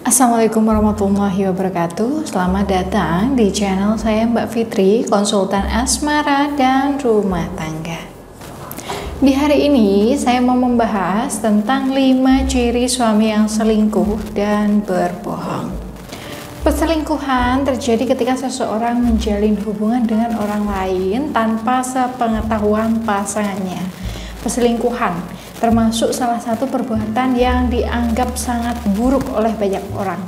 Assalamualaikum warahmatullahi wabarakatuh. Selamat datang di channel saya Mbak Fitri, konsultan asmara dan rumah tangga. Di hari ini saya mau membahas tentang 5 ciri suami yang selingkuh dan berbohong. Perselingkuhan terjadi ketika seseorang menjalin hubungan dengan orang lain tanpa sepengetahuan pasangannya. Perselingkuhan termasuk salah satu perbuatan yang dianggap sangat buruk oleh banyak orang.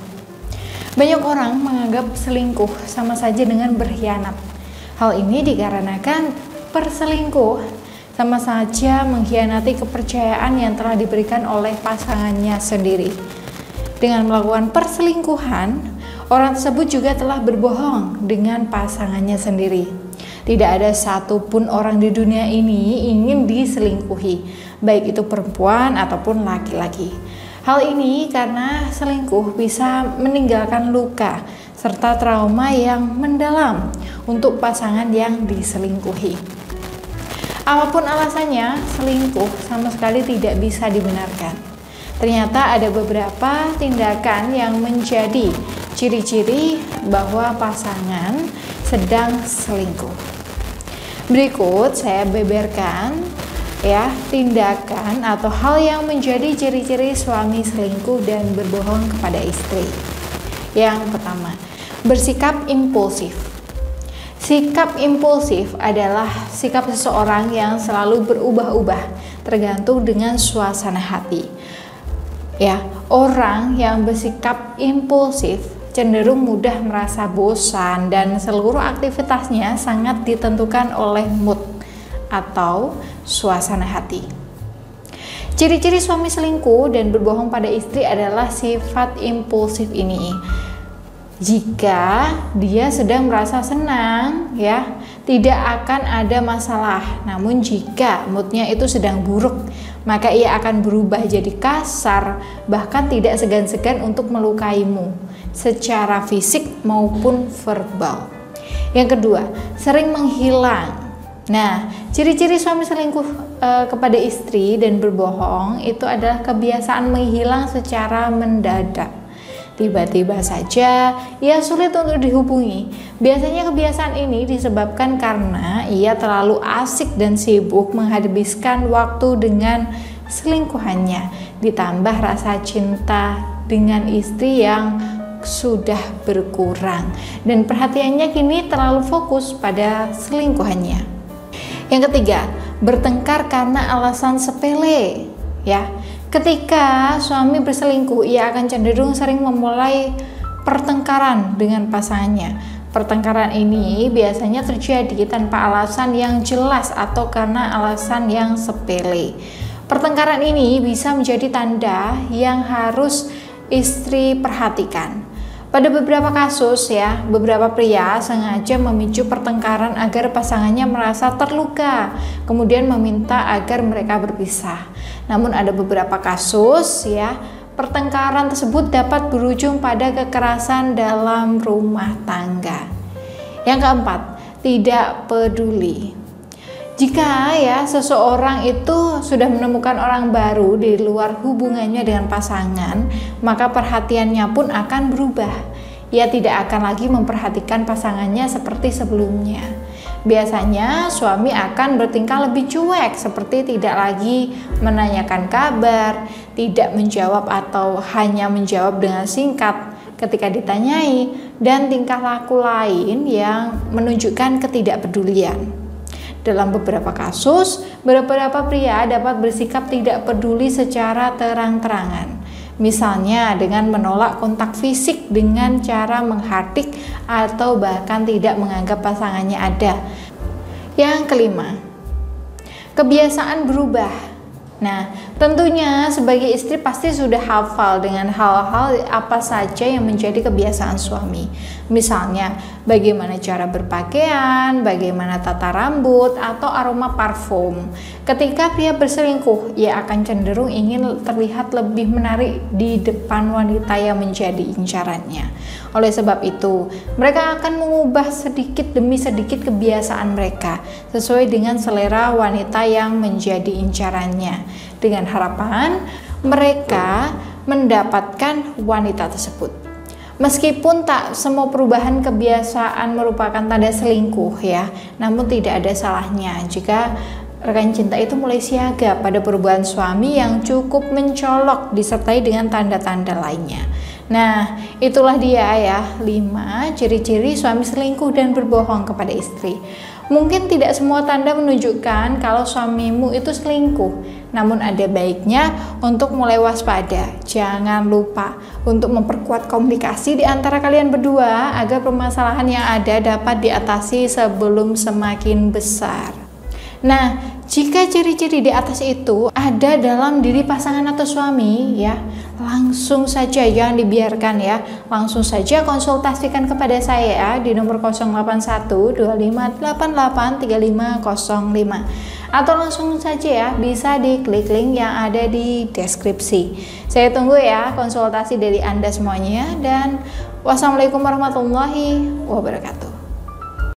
Banyak orang menganggap selingkuh sama saja dengan berkhianat. Hal ini dikarenakan perselingkuh sama saja mengkhianati kepercayaan yang telah diberikan oleh pasangannya sendiri. Dengan melakukan perselingkuhan, orang tersebut juga telah berbohong dengan pasangannya sendiri. Tidak ada satupun orang di dunia ini ingin diselingkuhi, baik itu perempuan ataupun laki-laki. Hal ini karena selingkuh bisa meninggalkan luka serta trauma yang mendalam untuk pasangan yang diselingkuhi. Apapun alasannya, selingkuh sama sekali tidak bisa dibenarkan. Ternyata ada beberapa tindakan yang menjadi ciri-ciri bahwa pasangan sedang selingkuh. Berikut saya beberkan tindakan atau hal yang menjadi ciri-ciri suami selingkuh dan berbohong kepada istri. Yang pertama, bersikap impulsif. Sikap impulsif adalah sikap seseorang yang selalu berubah-ubah tergantung dengan suasana hati. Orang yang bersikap impulsif cenderung mudah merasa bosan dan seluruh aktivitasnya sangat ditentukan oleh mood atau suasana hati. Ciri-ciri suami selingkuh dan berbohong pada istri adalah sifat impulsif ini. Jika dia sedang merasa senang, tidak akan ada masalah. Namun jika moodnya itu sedang buruk, maka ia akan berubah jadi kasar, bahkan tidak segan-segan untuk melukaimu secara fisik maupun verbal. Yang kedua, sering menghilang. Nah, ciri-ciri suami selingkuh kepada istri dan berbohong itu adalah kebiasaan menghilang secara mendadak. Tiba-tiba saja ia sulit untuk dihubungi. Biasanya kebiasaan ini disebabkan karena ia terlalu asik dan sibuk menghabiskan waktu dengan selingkuhannya, ditambah rasa cinta dengan istri yang sudah berkurang dan perhatiannya kini terlalu fokus pada selingkuhannya. Yang ketiga, bertengkar karena alasan sepele. Ketika suami berselingkuh, ia akan cenderung sering memulai pertengkaran dengan pasangannya. Pertengkaran ini biasanya terjadi tanpa alasan yang jelas atau karena alasan yang sepele. Pertengkaran ini bisa menjadi tanda yang harus istri perhatikan. Pada beberapa kasus beberapa pria sengaja memicu pertengkaran agar pasangannya merasa terluka, kemudian meminta agar mereka berpisah. Namun ada beberapa kasus pertengkaran tersebut dapat berujung pada kekerasan dalam rumah tangga. Yang keempat, tidak peduli. Jika seseorang itu sudah menemukan orang baru di luar hubungannya dengan pasangan, maka perhatiannya pun akan berubah. Ia tidak akan lagi memperhatikan pasangannya seperti sebelumnya. Biasanya suami akan bertingkah lebih cuek, seperti tidak lagi menanyakan kabar, tidak menjawab atau hanya menjawab dengan singkat ketika ditanyai, dan tingkah laku lain yang menunjukkan ketidakpedulian. Dalam beberapa kasus, beberapa pria dapat bersikap tidak peduli secara terang-terangan. Misalnya dengan menolak kontak fisik dengan cara menghardik atau bahkan tidak menganggap pasangannya ada. Yang kelima, kebiasaan berubah. Nah, tentunya sebagai istri pasti sudah hafal dengan hal-hal apa saja yang menjadi kebiasaan suami. Misalnya, bagaimana cara berpakaian, bagaimana tata rambut, atau aroma parfum. Ketika pria berselingkuh, ia akan cenderung ingin terlihat lebih menarik di depan wanita yang menjadi incarannya. Oleh sebab itu, mereka akan mengubah sedikit demi sedikit kebiasaan mereka sesuai dengan selera wanita yang menjadi incarannya, dengan harapan mereka mendapatkan wanita tersebut. Meskipun tak semua perubahan kebiasaan merupakan tanda selingkuh ya, namun tidak ada salahnya jika rekan cinta itu mulai siaga pada perubahan suami yang cukup mencolok disertai dengan tanda-tanda lainnya. Nah, itulah dia ya 5 ciri-ciri suami selingkuh dan berbohong kepada istri. Mungkin tidak semua tanda menunjukkan kalau suamimu itu selingkuh, namun ada baiknya untuk mulai waspada. Jangan lupa untuk memperkuat komunikasi di antara kalian berdua agar permasalahan yang ada dapat diatasi sebelum semakin besar. Nah, jika ciri-ciri di atas itu ada dalam diri pasangan atau suami ya, langsung saja, jangan dibiarkan ya, langsung saja konsultasikan kepada saya ya, di nomor 08125883505 atau langsung saja ya bisa diklik link yang ada di deskripsi. Saya tunggu ya konsultasi dari Anda semuanya, dan wassalamualaikum warahmatullahi wabarakatuh.